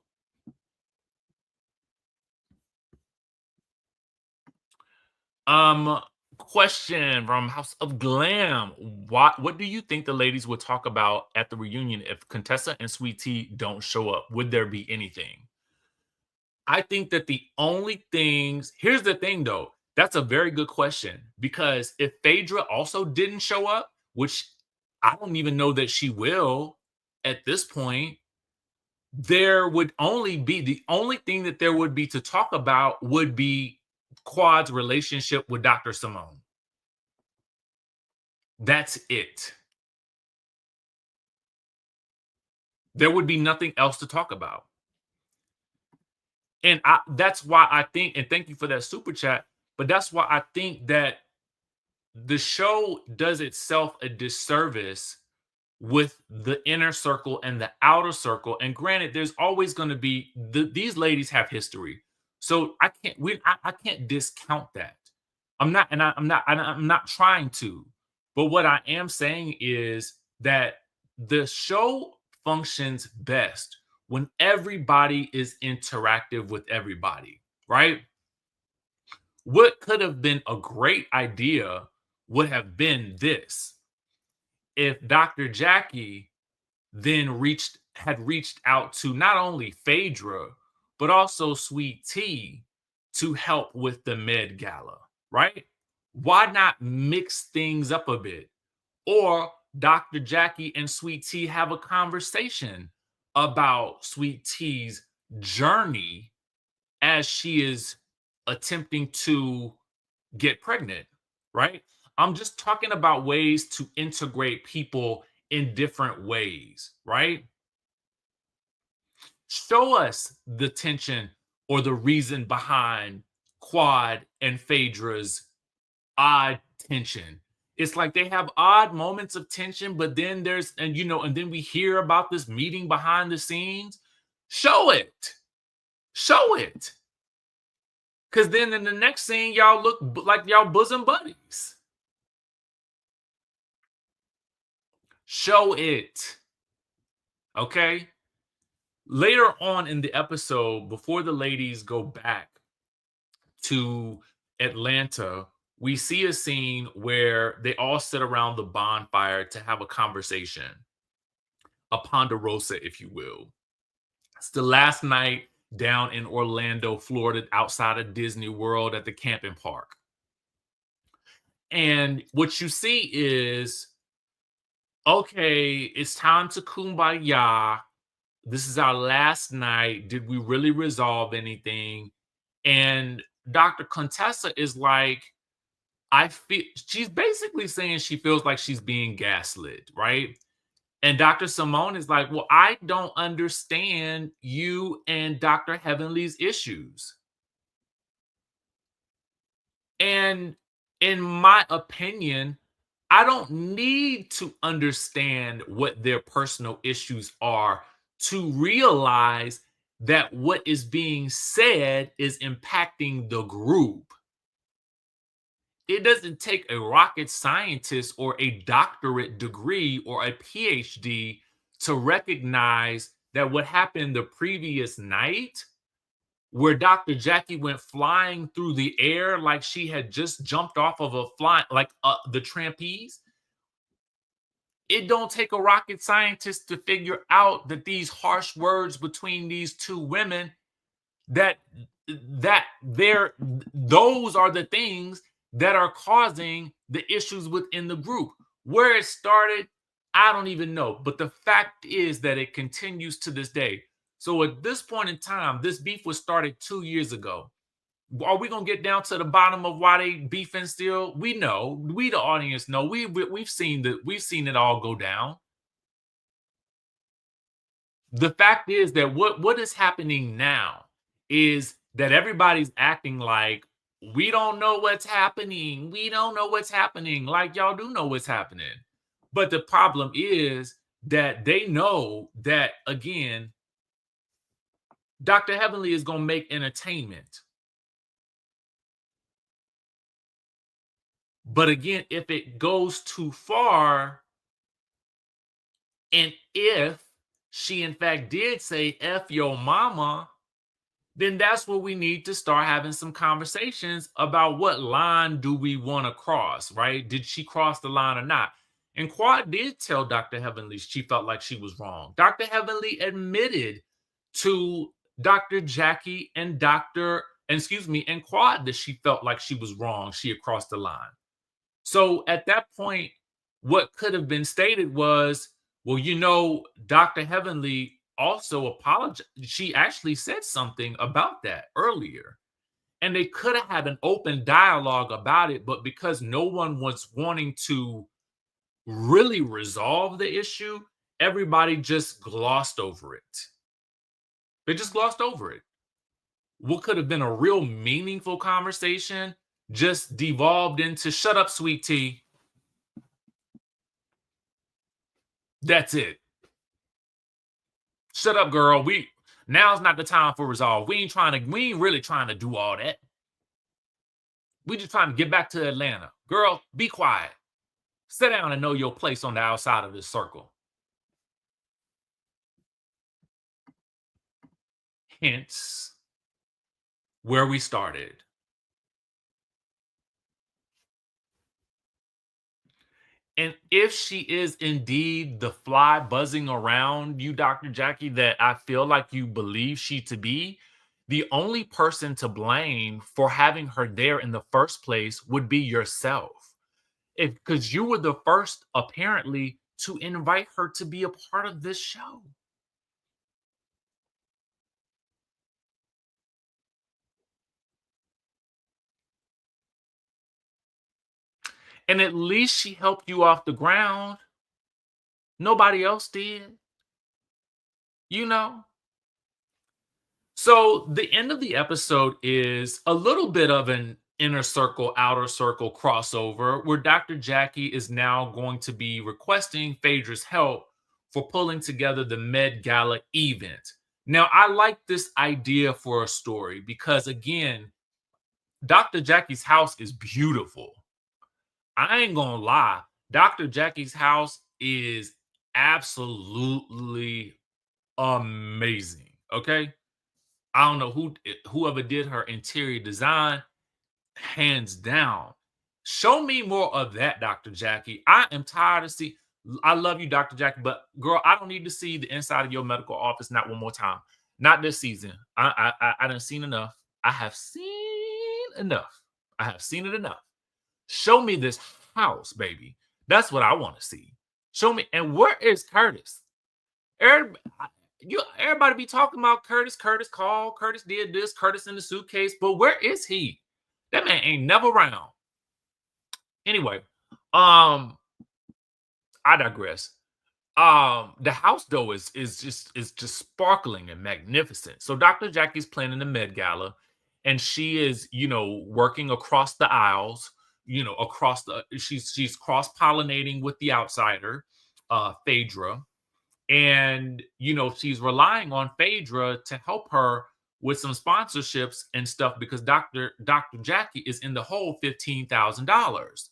A: Um, Question from House of Glam. What do you think the ladies would talk about at the reunion if Contessa and Sweet Tea don't show up? Would there be anything? I think that the only things here's the thing though. That's a very good question because if Phaedra also didn't show up, which I don't even know that she will at this point, there would only be the only thing that there would be to talk about would be Quad's relationship with Dr. Simone. That's it. There would be nothing else to talk about. And that's why I think, and thank you for that super chat, but that's why I think that the show does itself a disservice with the inner circle and the outer circle. And granted, there's always going to be these ladies have history, so I can't discount that. I'm not trying to, but what I am saying is that the show functions best when everybody is interactive with everybody, right? What could have been a great idea would have been this: if Dr. Jackie then reached out to not only Phaedra, but also Sweet Tea to help with the Med Gala, right? Why not mix things up a bit? Or Dr. Jackie and Sweet Tea have a conversation about Sweet Tea's journey as she is attempting to get pregnant, right? I'm just talking about ways to integrate people in different ways, right? Show us the tension or the reason behind Quad and Phaedra's odd tension. It's like they have odd moments of tension, but then and then we hear about this meeting behind the scenes. Show it. Show it. Because then in the next scene, y'all look like y'all bosom buddies. Show it. Okay. Later on in the episode, before the ladies go back to Atlanta, we see a scene where they all sit around the bonfire to have a conversation, a ponderosa, if you will. It's the last night down in Orlando, Florida, outside of Disney World at the camping park. And what you see is, okay, it's time to kumbaya. This is our last night. Did we really resolve anything? And Dr. Contessa is like, I feel she's basically saying she feels like she's being gaslit, right? And Dr. Simone is like, well, I don't understand you and Dr. Heavenly's issues. And in my opinion, I don't need to understand what their personal issues are to realize that what is being said is impacting the group. It doesn't take a rocket scientist or a doctorate degree or a PhD to recognize that what happened the previous night where Dr. Jackie went flying through the air like she had just jumped off of a fly, like the trapeze. It don't take a rocket scientist to figure out that these harsh words between these two women, that those are the things that are causing the issues within the group. Where it started, I don't even know. But the fact is that it continues to this day. So at this point in time, this beef was started 2 years ago. Are we gonna get down to the bottom of why they beefing still? We know, we the audience know. We've seen it all go down. The fact is that what is happening now is that everybody's acting like we don't know what's happening. We don't know what's happening. Like y'all do know what's happening. But the problem is that they know that, again, Dr. Heavenly is gonna make entertainment. But again, if it goes too far, and if she in fact did say F your mama, then that's where we need to start having some conversations about what line do we want to cross, right? Did she cross the line or not? And Quad did tell Dr. Heavenly she felt like she was wrong. Dr. Heavenly admitted to Dr. Jackie and and Quad that she felt like she was wrong. She had crossed the line. So at that point, what could have been stated was, well, Dr. Heavenly also apologized. She actually said something about that earlier. And they could have had an open dialogue about it, but because no one was wanting to really resolve the issue, everybody just glossed over it. They just glossed over it. What could have been a real meaningful conversation just devolved into shut up, sweet tea. That's it. Shut up, girl. Now's not the time for resolve. We ain't really trying to do all that. We just trying to get back to Atlanta. Girl, be quiet. Sit down and know your place on the outside of this circle. Hence where we started. And if she is indeed the fly buzzing around you, Dr. Jackie, that I feel like you believe she to be, the only person to blame for having her there in the first place would be yourself. Because you were the first, apparently, to invite her to be a part of this show. And at least she helped you off the ground. Nobody else did. You know? So the end of the episode is a little bit of an inner circle, outer circle crossover where Dr. Jackie is now going to be requesting Phaedra's help for pulling together the Met Gala event. Now, I like this idea for a story because, again, Dr. Jackie's house is beautiful. I ain't gonna lie. Dr. Jackie's house is absolutely amazing. Okay. I don't know whoever did her interior design, hands down. Show me more of that, Dr. Jackie. I am tired of seeing. I love you, Dr. Jackie, but girl, I don't need to see the inside of your medical office not one more time. Not this season. I done seen enough. I have seen enough. I have seen it enough. Show me this house, baby. That's what I want to see. Show me. And where is Curtis? Everybody be talking about Curtis. Curtis called. Curtis did this. Curtis in the suitcase. But where is he? That man ain't never around. Anyway, I digress. The house though is just sparkling and magnificent. So Dr. Jackie's planning the Met Gala, and she is working across the aisles. She's cross-pollinating with the outsider, Phaedra. And she's relying on Phaedra to help her with some sponsorships and stuff because Dr. Jackie is in the hole $15,000.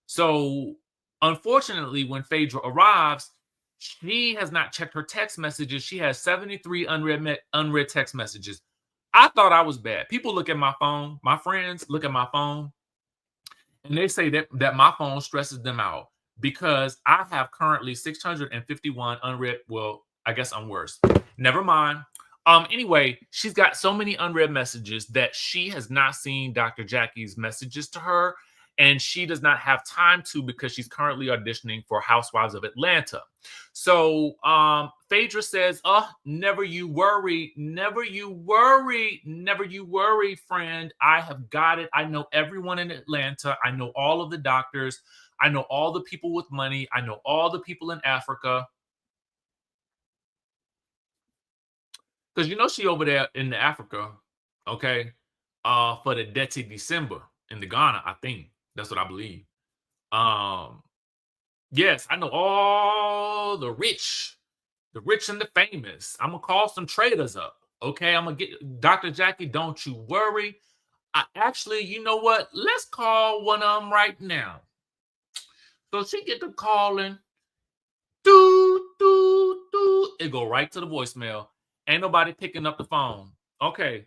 A: So unfortunately, when Phaedra arrives, she has not checked her text messages. She has 73 unread text messages. I thought I was bad. People look at my phone. My friends look at my phone, and they say that my phone stresses them out because I have currently 651 unread. Well, I guess I'm worse. Never mind. Anyway, she's got so many unread messages that she has not seen Dr. Jackie's messages to her, and she does not have time to because she's currently auditioning for Housewives of Atlanta. So Phaedra says, "Oh, never you worry, never you worry, never you worry, friend. I have got it. I know everyone in Atlanta. I know all of the doctors. I know all the people with money. I know all the people in Africa." Because she over there in Africa, okay, for the Dirty December in the Ghana, I think. That's what I believe. Um, yes, I know all the rich and the famous. I'm gonna call some traders up. Okay, I'm gonna get Dr. Jackie. Don't you worry. I actually, you know what? Let's call one of them right now. So she get the calling. Do do do. It go right to the voicemail. Ain't nobody picking up the phone. Okay,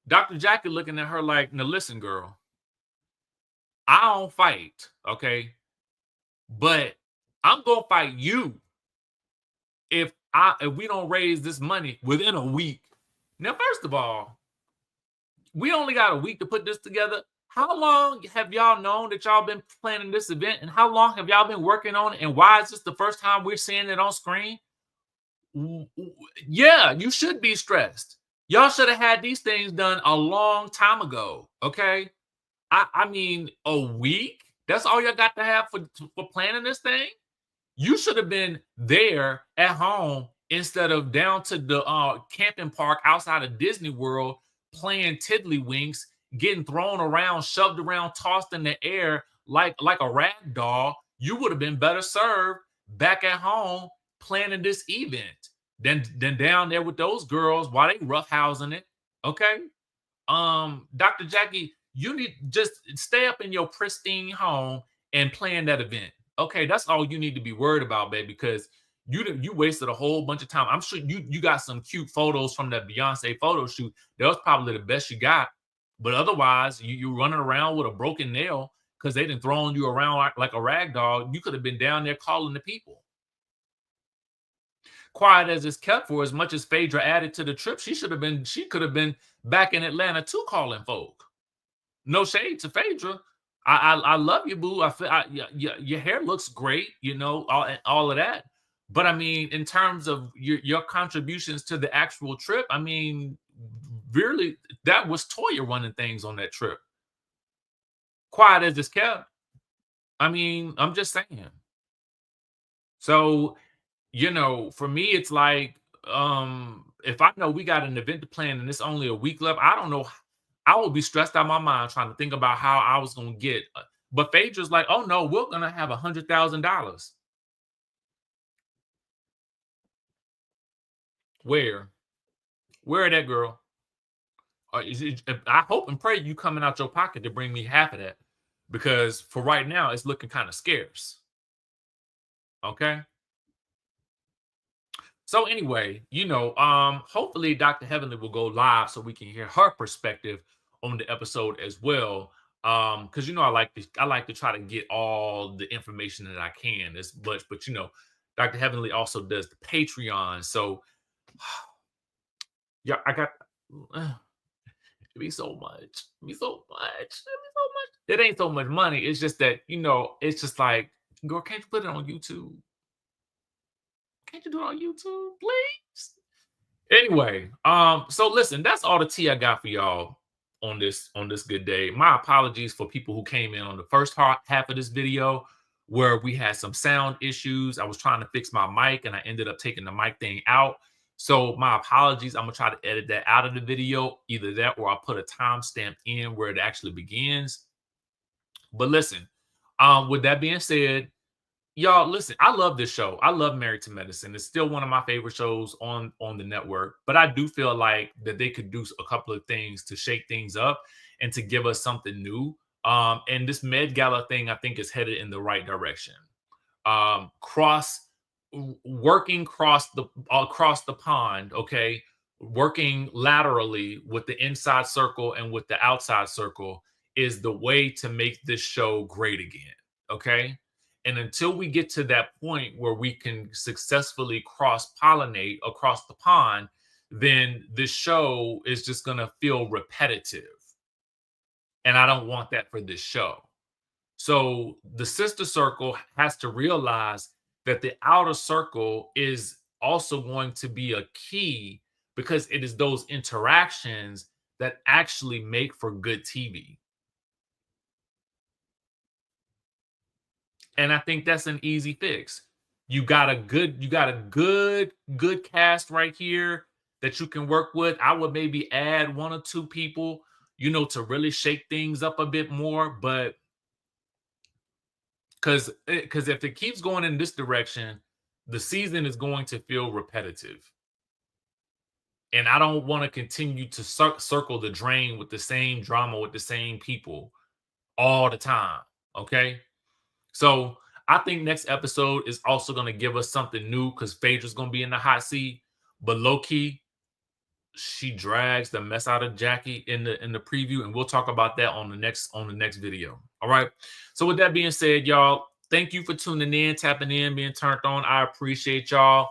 A: Dr. Jackie looking at her like, now listen, girl, I don't fight, okay? But I'm gonna fight you if we don't raise this money within a week. Now, first of all, we only got a week to put this together. How long have y'all known that y'all been planning this event? And how long have y'all been working on it? And why is this the first time we're seeing it on screen? Yeah, you should be stressed. Y'all should have had these things done a long time ago. Okay. I mean, a week? That's all you got to have for planning this thing? You should have been there at home instead of down to the camping park outside of Disney World playing tiddlywinks, getting thrown around, shoved around, tossed in the air like a rag doll. You would have been better served back at home planning this event than down there with those girls while they roughhousing it. Okay. Dr. Jackie, you need just stay up in your pristine home and plan that event. Okay, that's all you need to be worried about, baby, because you wasted a whole bunch of time. I'm sure you got some cute photos from that Beyonce photo shoot. That was probably the best you got. But otherwise, you running around with a broken nail because they didn't thrown you around like a rag doll. You could have been down there calling the people. Quiet as it's kept, for as much as Phaedra added to the trip, she could have been back in Atlanta too calling folk. No shade to Phaedra. I love you, boo. Your hair looks great, all of that. But I mean, in terms of your contributions to the actual trip, I mean, really, that was Toya running things on that trip. Quiet as it's kept. I mean, I'm just saying. So, for me, it's like, if I know we got an event to plan and it's only a week left, I don't know. I would be stressed out my mind trying to think about how I was going to get. But Phaedra's like, oh no, we're going to have $100,000. Where? Where that girl? I hope and pray you coming out your pocket to bring me half of that, because for right now it's looking kind of scarce. Okay. So anyway, hopefully Dr. Heavenly will go live so we can hear her perspective on the episode as well. Because I like to try to get all the information that I can as much, but Dr. Heavenly also does the Patreon. So yeah, I got it be so much. It be so much. It be so much. It ain't so much money. It's just that, it's just like, girl, can't you put it on YouTube? Can't you do it on YouTube, please? Anyway, so listen, that's all the tea I got for y'all on this good day. My apologies for people who came in on the first half of this video where we had some sound issues. I was trying to fix my mic and I ended up taking the mic thing out. So my apologies. I'm gonna try to edit that out of the video, either that or I'll put a timestamp in where it actually begins. But listen, with that being said, y'all, listen, I love this show. I love Married to Medicine. It's still one of my favorite shows on the network, but I do feel like that they could do a couple of things to shake things up and to give us something new. And this Med Gala thing, I think, is headed in the right direction. Working across the pond, okay, working laterally with the inside circle and with the outside circle is the way to make this show great again. Okay. And until we get to that point where we can successfully cross pollinate across the pond, then this show is just going to feel repetitive. And I don't want that for this show. So the sister circle has to realize that the outer circle is also going to be a key, because it is those interactions that actually make for good TV. And I think that's an easy fix. You got a good cast right here that you can work with. I would maybe add 1 or 2 people, to really shake things up a bit more. But because if it keeps going in this direction, the season is going to feel repetitive. And I don't want to continue to circle the drain with the same drama, with the same people all the time. Okay. So I think next episode is also going to give us something new, because Phaedra's going to be in the hot seat. But low key, she drags the mess out of Jackie in the preview, and we'll talk about that on the next video. All right. So with that being said, y'all, thank you for tuning in, tapping in, being turned on. I appreciate y'all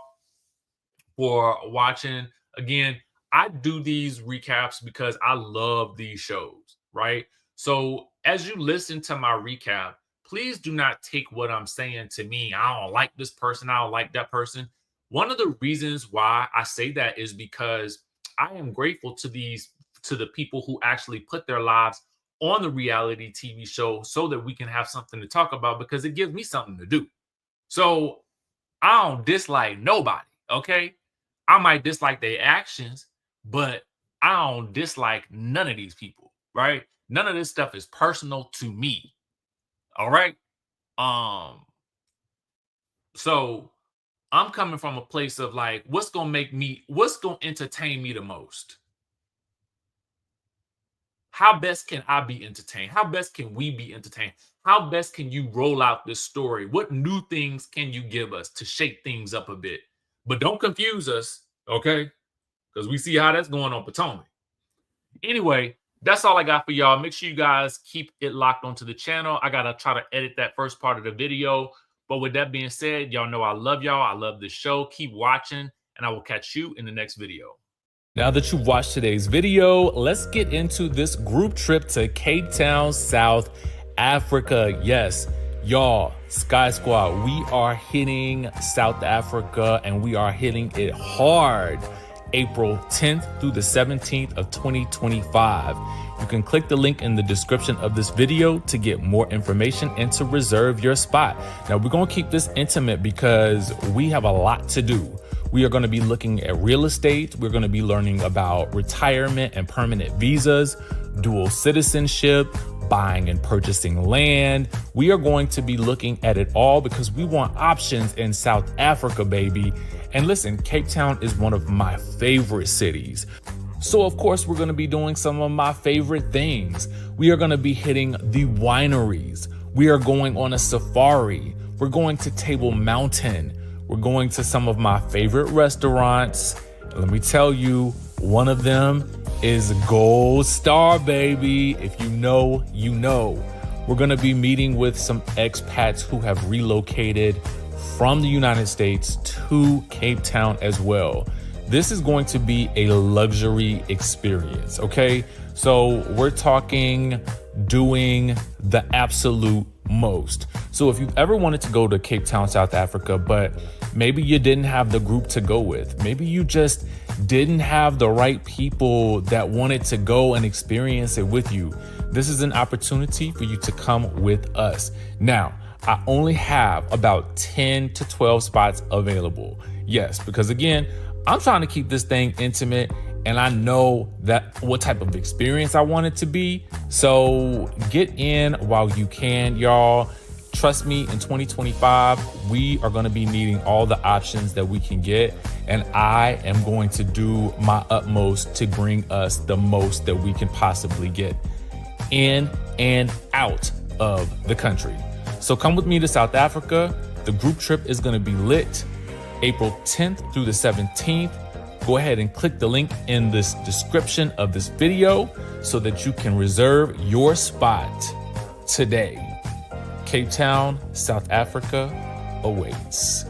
A: for watching. Again, I do these recaps because I love these shows, right? So as you listen to my recap, please do not take what I'm saying to me, I don't like this person, I don't like that person. One of the reasons why I say that is because I am grateful to the people who actually put their lives on the reality TV show so that we can have something to talk about, because it gives me something to do. So I don't dislike nobody, okay? I might dislike their actions, but I don't dislike none of these people, right? None of this stuff is personal to me. All right. So I'm coming from a place of like, what's going to entertain me the most? How best can I be entertained? How best can we be entertained? How best can you roll out this story? What new things can you give us to shake things up a bit? But don't confuse us, okay? Because we see how that's going on Potomac. Anyway, that's all I got for y'all. Make sure you guys keep it locked onto the channel. I got to try to edit that first part of the video. But with that being said, y'all know I love y'all. I love this show. Keep watching, and I will catch you in the next video. Now that you've watched today's video, let's get into this group trip to Cape Town, South Africa. Yes, y'all, Skye Squad, we are hitting South Africa, and we are hitting it hard. April 10th through the 17th of 2025. You can click the link in the description of this video to get more information and to reserve your spot. Now, we're going to keep this intimate because we have a lot to do. We are going to be looking at real estate. We're going to be learning about retirement and permanent visas, dual citizenship, buying and purchasing land. We are going to be looking at it all because we want options in South Africa, baby. And listen, Cape Town is one of my favorite cities. So of course, we're going to be doing some of my favorite things. We are going to be hitting the wineries. We are going on a safari. We're going to Table Mountain. We're going to some of my favorite restaurants. Let me tell you, one of them is Gold Star, baby. If you know, you know. We're going to be meeting with some expats who have relocated from the United States to Cape Town as well. This is going to be a luxury experience, okay? So we're talking doing the absolute most. So if you've ever wanted to go to Cape Town, South Africa, but maybe you didn't have the group to go with, maybe you just didn't have the right people that wanted to go and experience it with you, this is an opportunity for you to come with us. Now, I only have about 10 to 12 spots available. Yes, because again, I'm trying to keep this thing intimate, and I know that what type of experience I want it to be. So get in while you can, y'all. Trust me, in 2025, we are going to be needing all the options that we can get. And I am going to do my utmost to bring us the most that we can possibly get in and out of the country. So come with me to South Africa. The group trip is going to be lit. April 10th through the 17th. go ahead and click the link in this description of this video so that you can reserve your spot today. Cape Town, South Africa awaits.